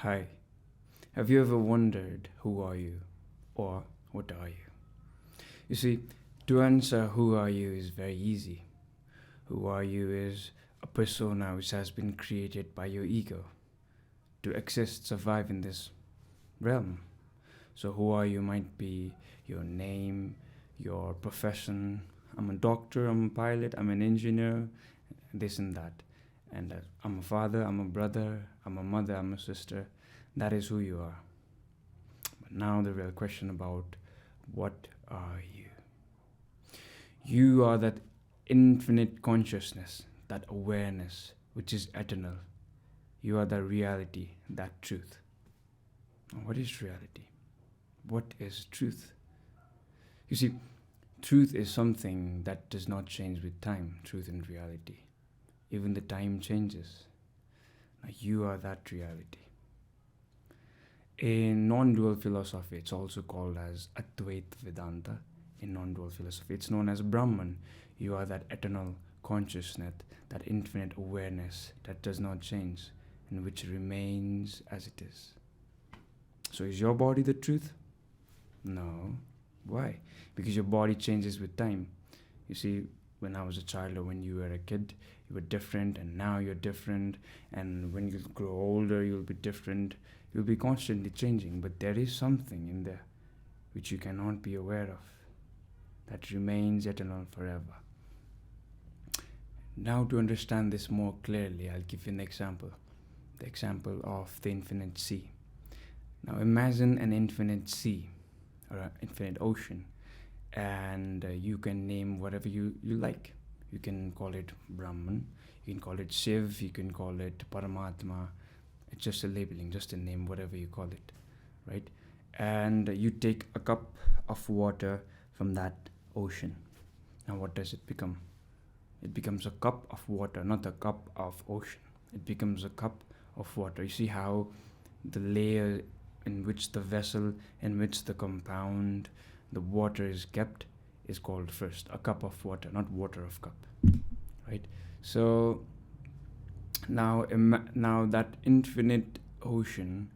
Hi, have you ever wondered who are you or what are you? You see, to answer who are you is very easy. Who are you is a persona which has been created by your ego to exist, survive in this realm. So, who are you might be your name, your profession. I'm a doctor, I'm a pilot, I'm an engineer, this and that. And I'm a father, I'm a brother, I'm a mother, I'm a sister. That is who you are. But now the real question about what are you? You are that infinite consciousness, that awareness which is eternal. You are the reality, that truth. What is reality? What is truth? You see, truth is something that does not change with time, truth and reality. Even the time changes. Now you are that reality. In non-dual philosophy, it's also called as Advait Vedanta. In non-dual philosophy, it's known as Brahman. You are that eternal consciousness, that infinite awareness that does not change and which remains as it is. So is your body the truth? No. Why? Because your body changes with time. You see, when I was a child or when you were a kid, you were different, and now you're different, and when you grow older, you'll be different. You'll be constantly changing, but there is something in there which you cannot be aware of that remains eternal forever. Now, to understand this more clearly, I'll give you an example. The example of the infinite sea. Now, imagine an infinite sea or an infinite ocean, and you can name whatever you like. You can call it Brahman, you can call it Shiv, you can call it Paramatma. It's just a labeling, just a name, whatever you call it, right? And you take a cup of water from that ocean. Now what does it become? It becomes a cup of water, not a cup of ocean. It becomes a cup of water. You see how the layer in which the vessel, in which the compound, the water is kept is called first a cup of water, not water of cup, right? So now that infinite ocean,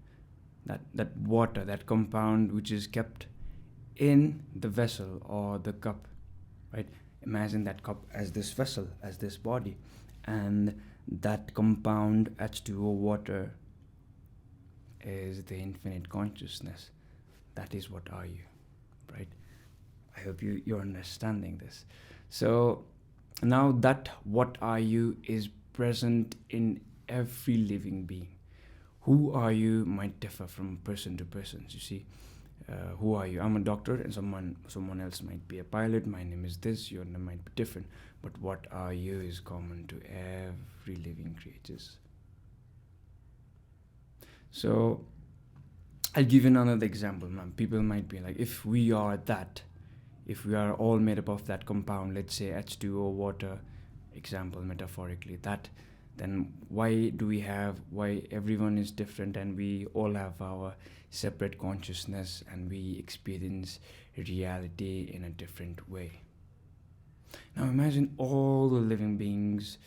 that water, that compound which is kept in the vessel or the cup, right? Imagine that cup as this vessel, as this body, and that compound H2O water is the infinite consciousness. That is what are you, right? I hope you're understanding this. So now that what are you is present in every living being. Who are you might differ from person to person. You see, who are you? I'm a doctor, and someone else might be a pilot. My name is this. Your name might be different. But what are you is common to every living creatures. So I'll give you another example. People might be like, if we are that, if we are all made up of that compound, let's say H2O water, example metaphorically, that, then why everyone is different and we all have our separate consciousness and we experience reality in a different way? Now imagine all the living beings,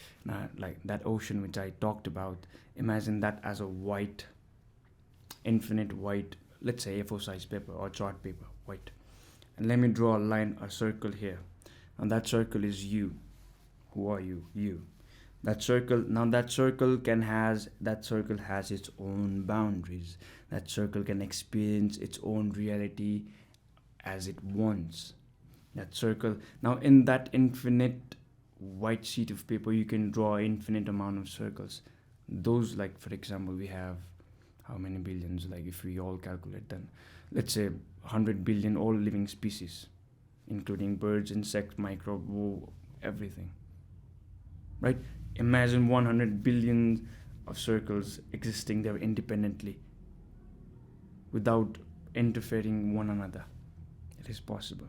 like that ocean which I talked about, imagine that as a white, infinite white, let's say A4 size paper or chart paper, white. And let me draw a line, a circle here. And that circle is you. Who are you? You. That circle has its own boundaries. That circle can experience its own reality as it wants. That circle, now in that infinite white sheet of paper, you can draw an infinite amount of circles. Those, like for example, we have how many billions? Like if we all calculate, then let's say 100 billion all living species, including birds, insects, microbe, everything, right? Imagine 100 billion of circles existing there independently without interfering one another. It is possible.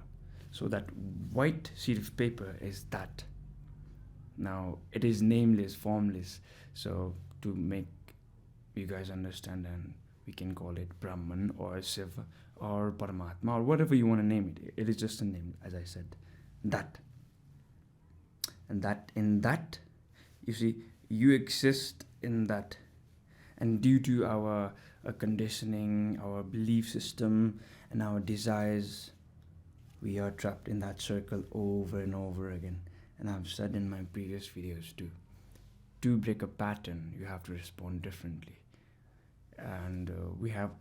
So that white sheet of paper is that. Now it is nameless, formless. So to make you guys understand, and we can call it Brahman or Shiva or Paramatma or whatever you want to name it. It is just a name, as I said. That. And that, in that, you see, you exist in that. And due to our conditioning, our belief system, and our desires, we are trapped in that circle over and over again. And I've said in my previous videos too, to break a pattern, you have to respond differently. And we have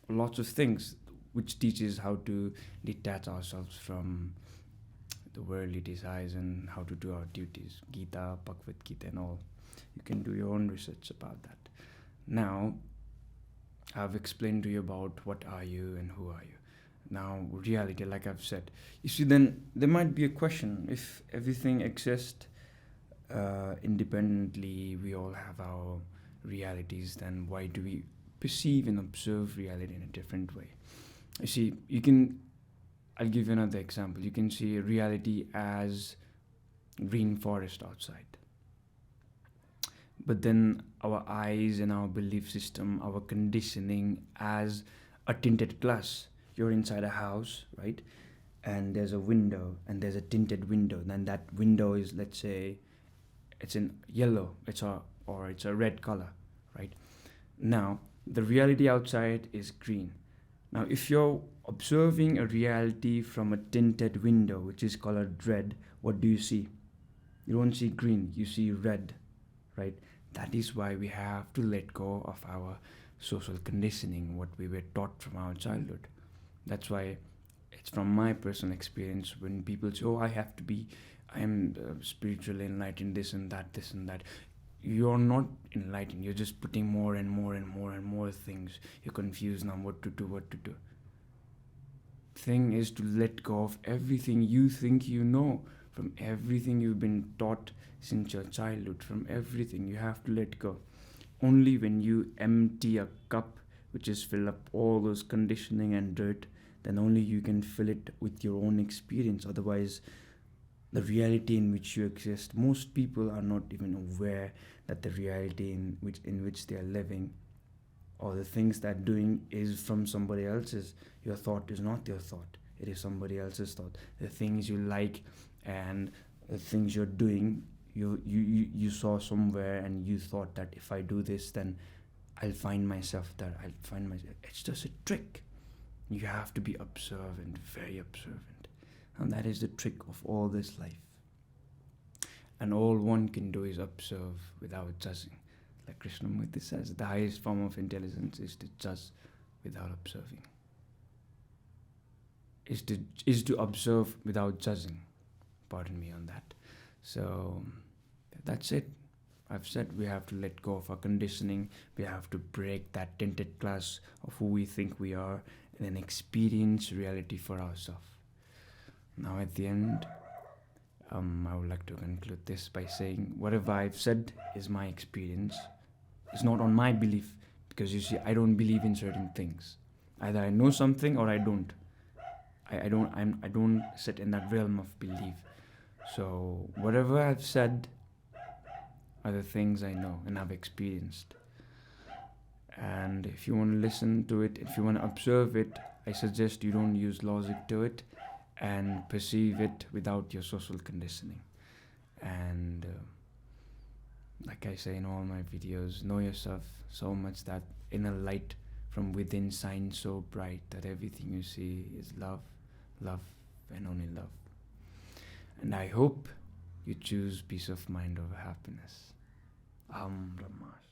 lots of things which teaches how to detach ourselves from the worldly desires and how to do our duties. Gita, Bhagavad Gita and all. You can do your own research about that. Now, I've explained to you about what are you and who are you. Now, reality, like I've said. You see, then there might be a question. If everything exists independently, we all have our realities, then why do we perceive and observe reality in a different way? You see, I'll give you another example. You can see reality as green forest outside. But then our eyes and our belief system, our conditioning as a tinted glass. You're inside a house, right? And there's a window, and there's a tinted window. Then that window is, let's say, it's in yellow, it's a red color, right? Now, the reality outside is green. Now, if you're observing a reality from a tinted window, which is colored red, what do you see? You don't see green, you see red, right? That is why we have to let go of our social conditioning, what we were taught from our childhood. That's why it's from my personal experience when people say, oh, I am spiritually enlightened, this and that. You're not enlightened, you're just putting more and more and more and more things. You're confused now what to do. Thing is to let go of everything you think you know, from everything you've been taught since your childhood, from everything. You have to let go. Only when you empty a cup which is fill up all those conditioning and dirt, then only you can fill it with your own experience. Otherwise, the reality in which you exist, most people are not even aware that the reality in which they are living, or the things that doing, is from somebody else's. Your thought is not your thought, it is somebody else's thought. The things you like and the things you're doing, you saw somewhere and you thought that if I do this, then I'll find myself there. It's just a trick. You have to be observant, very observant. And that is the trick of all this life. And all one can do is observe without judging. Like Krishnamurti says, the highest form of intelligence is to judge without observing. Is to observe without judging. Pardon me on that. So that's it. I've said we have to let go of our conditioning. We have to break that tinted glass of who we think we are and then experience reality for ourselves. Now at the end, I would like to conclude this by saying whatever I've said is my experience. It's not on my belief, because you see, I don't believe in certain things. Either I know something or I don't. I don't sit in that realm of belief. So whatever I've said are the things I know and have experienced. And if you want to listen to it, if you want to observe it, I suggest you don't use logic to it and perceive it without your social conditioning. And like I say in all my videos, know yourself so much that inner light from within shines so bright that everything you see is love, love, and only love. And I hope you choose peace of mind over happiness. Aham Bramhasmi.